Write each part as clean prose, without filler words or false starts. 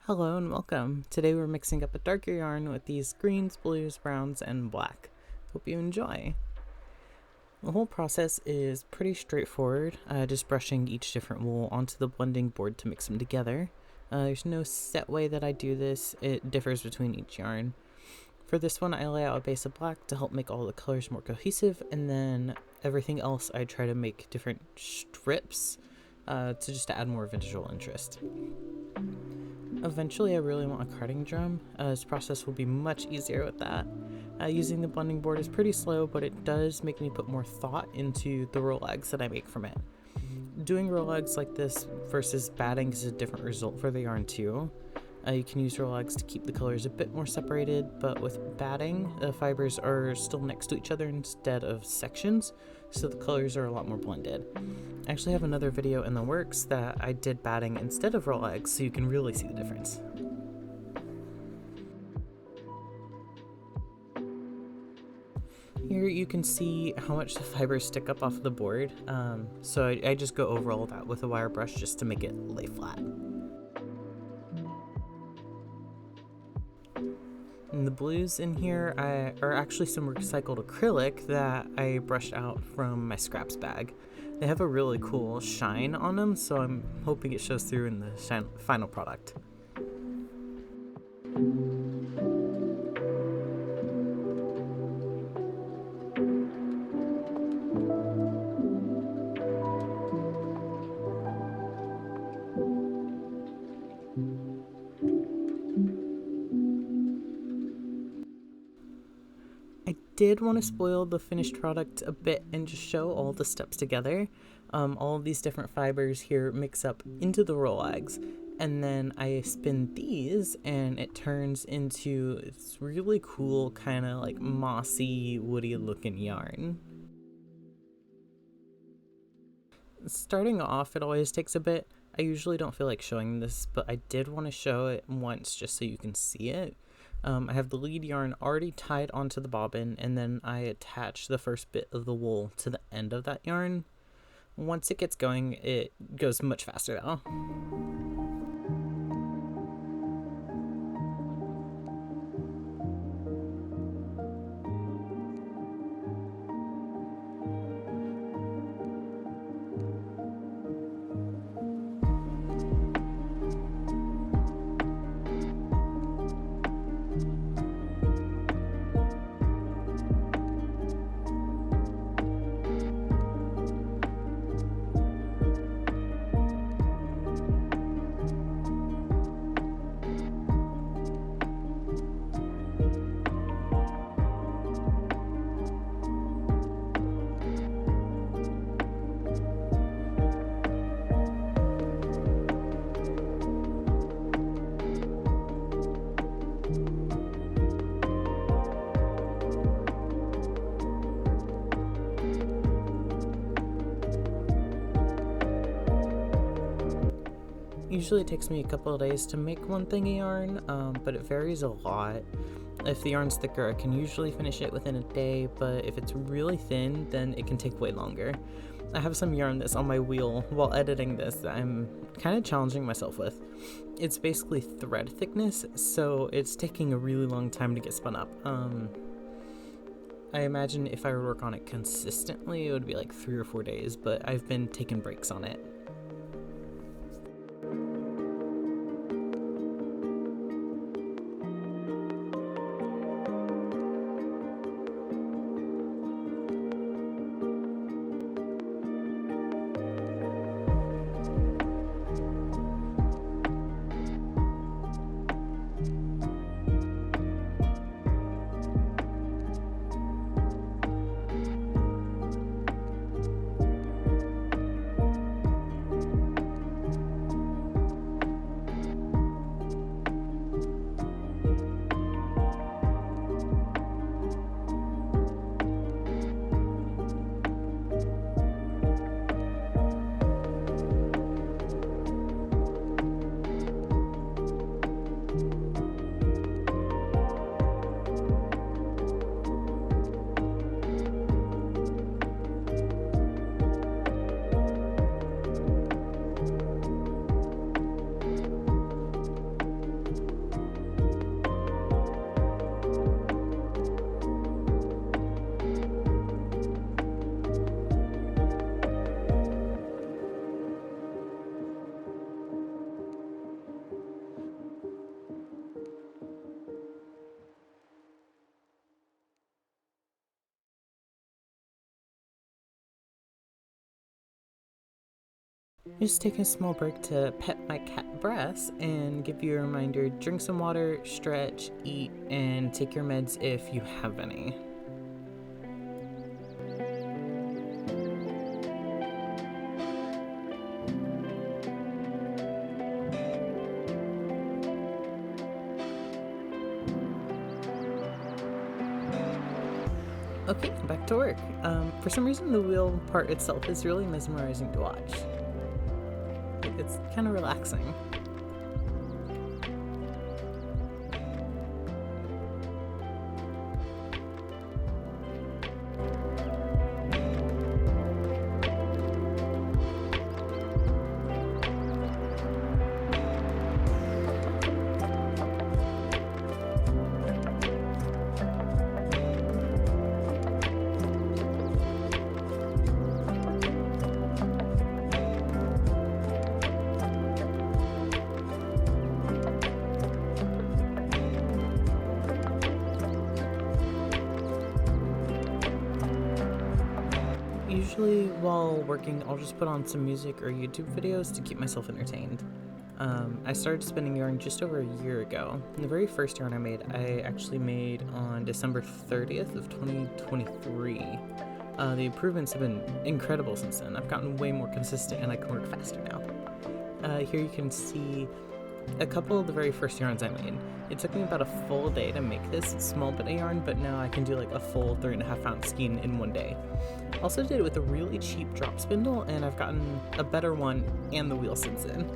Hello and welcome. Today we're mixing up a darker yarn with these greens, blues, browns, and black. Hope you enjoy. The whole process is pretty straightforward, just brushing each different wool onto the blending board to mix them together. There's no set way that I do this, it differs between each yarn. For this one I lay out a base of black to help make all the colors more cohesive, and then everything else I try to make different strips to just add more visual interest. Eventually I really want a carding drum. This process will be much easier with that. Using the blending board is pretty slow, but it does make me put more thought into the roll eggs that I make from it. Doing roll eggs like this versus batting is a different result for the yarn too. You can use roll eggs to keep the colors a bit more separated, but with batting, the fibers are still next to each other instead of sections, so the colors are a lot more blended. I actually have another video in the works that I did batting instead of roll eggs, so you can really see the difference. Here you can see how much the fibers stick up off the board, so I just go over all that with a wire brush just to make it lay flat. And the blues in here are actually some recycled acrylic that I brushed out from my scraps bag. They have a really cool shine on them, so I'm hoping it shows through in the final product. I did want to spoil the finished product a bit and just show all the steps together. All of these different fibers here mix up into the roll eggs, and then I spin these and it turns into this really cool kind of like mossy, woody looking yarn. Starting off, it always takes a bit. I usually don't feel like showing this, but I did want to show it once just so you can see it. I have the lead yarn already tied onto the bobbin, and then I attach the first bit of the wool to the end of that yarn. Once it gets going, it goes much faster though. Usually it takes me a couple of days to make one thing of yarn, but it varies a lot. If the yarn's thicker, I can usually finish it within a day, but if it's really thin, then it can take way longer. I have some yarn that's on my wheel while editing this that I'm kind of challenging myself with. It's basically thread thickness, so it's taking a really long time to get spun up. I imagine if I were to work on it consistently, it would be like 3 or 4 days, but I've been taking breaks on it. Just take a small break to pet my cat Brass and give you a reminder: drink some water, stretch, eat, and take your meds if you have any. Okay, back to work. For some reason, the wheel part itself is really mesmerizing to watch. It's kind of relaxing. Usually while working, I'll just put on some music or YouTube videos to keep myself entertained. I started spinning yarn just over a year ago. And the very first yarn I actually made on December 30th of 2023. The improvements have been incredible since then. I've gotten way more consistent and I can work faster now. Here you can see a couple of the very first yarns I made. It took me about a full day to make this small bit of yarn, but now I can do like a full 3.5 ounce skein in one day. Also did it with a really cheap drop spindle, and I've gotten a better one and the wheel since then.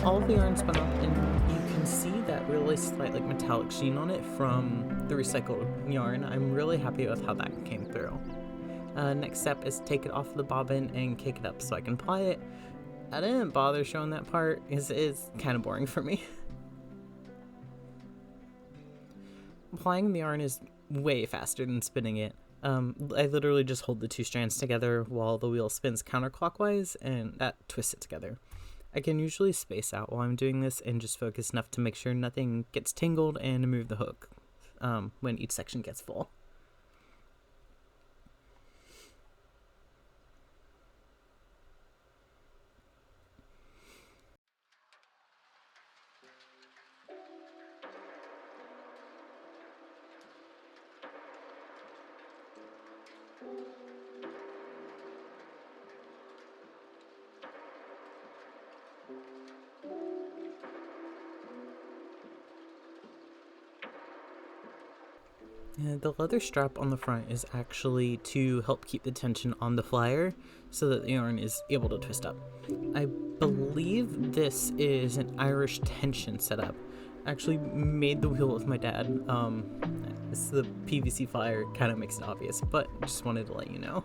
All of the yarn spun up, and you can see that really slight like metallic sheen on it from the recycled yarn. I'm really happy with how that came through. Next step is take it off the bobbin and kick it up so I can ply it. I didn't bother showing that part because it is kind of boring for me. Plying the yarn is way faster than spinning it. I literally just hold the two strands together while the wheel spins counterclockwise, and that twists it together. I can usually space out while I'm doing this and just focus enough to make sure nothing gets tangled and to move the hook when each section gets full. The leather strap on the front is actually to help keep the tension on the flyer so that the yarn is able to twist up. I believe this is an Irish tension setup. I actually made the wheel with my dad. It's the PVC flyer, kind of makes it obvious, but just wanted to let you know.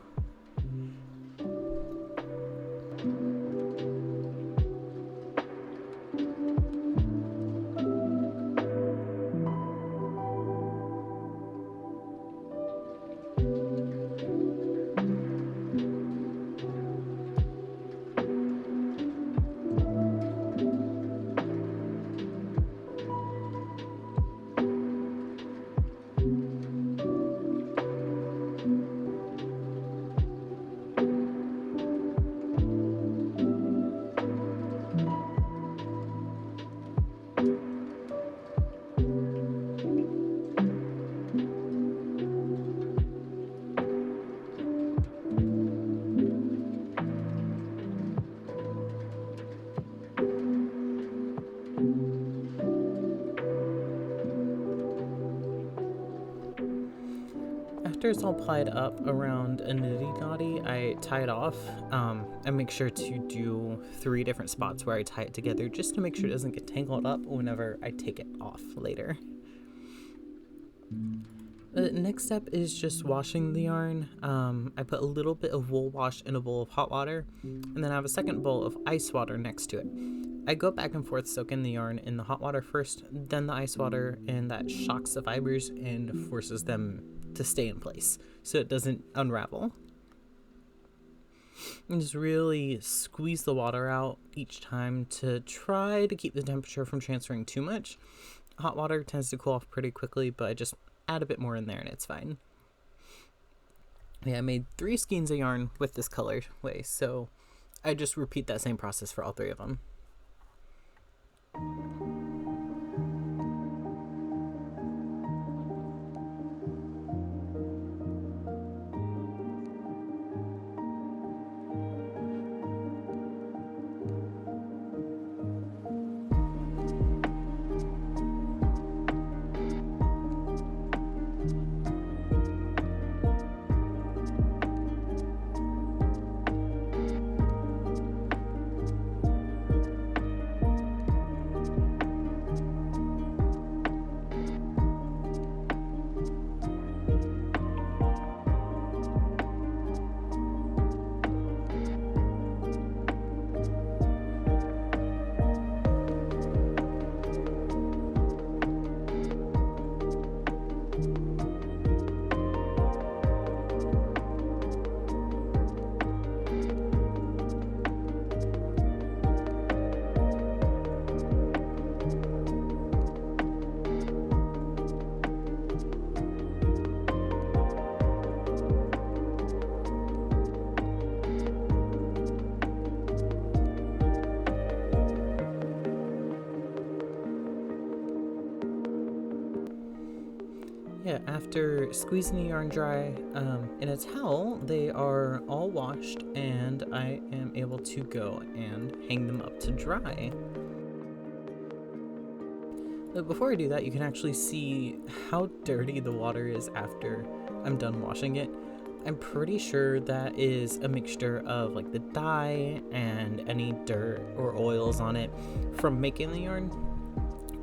After it's all plied up around a nitty-knotty, I tie it off. I make sure to do 3 different spots where I tie it together just to make sure it doesn't get tangled up whenever I take it off later. The next step is just washing the yarn. I put a little bit of wool wash in a bowl of hot water, and then I have a second bowl of ice water next to it. I go back and forth soaking the yarn in the hot water first, then the ice water, and that shocks the fibers and forces them to stay in place so it doesn't unravel. And just really squeeze the water out each time to try to keep the temperature from transferring too much. Hot water tends to cool off pretty quickly, but I just add a bit more in there and it's fine. Yeah, I made 3 skeins of yarn with this colorway, so I just repeat that same process for all 3 of them. Yeah, after squeezing the yarn dry in a towel, they are all washed and I am able to go and hang them up to dry. But before I do that, you can actually see how dirty the water is after I'm done washing it. I'm pretty sure that is a mixture of like the dye and any dirt or oils on it from making the yarn.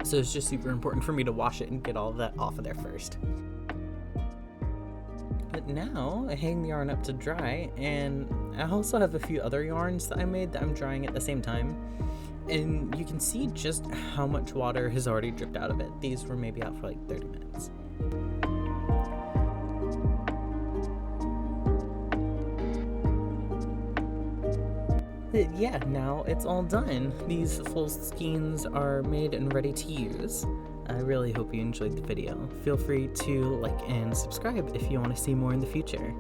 So it's just super important for me to wash it and get all of that off of there first. But now I hang the yarn up to dry, and I also have a few other yarns that I made that I'm drying at the same time. And you can see just how much water has already dripped out of it. These were maybe out for like 30 minutes. But yeah, now it's all done. These full skeins are made and ready to use. I really hope you enjoyed the video. Feel free to like and subscribe if you want to see more in the future.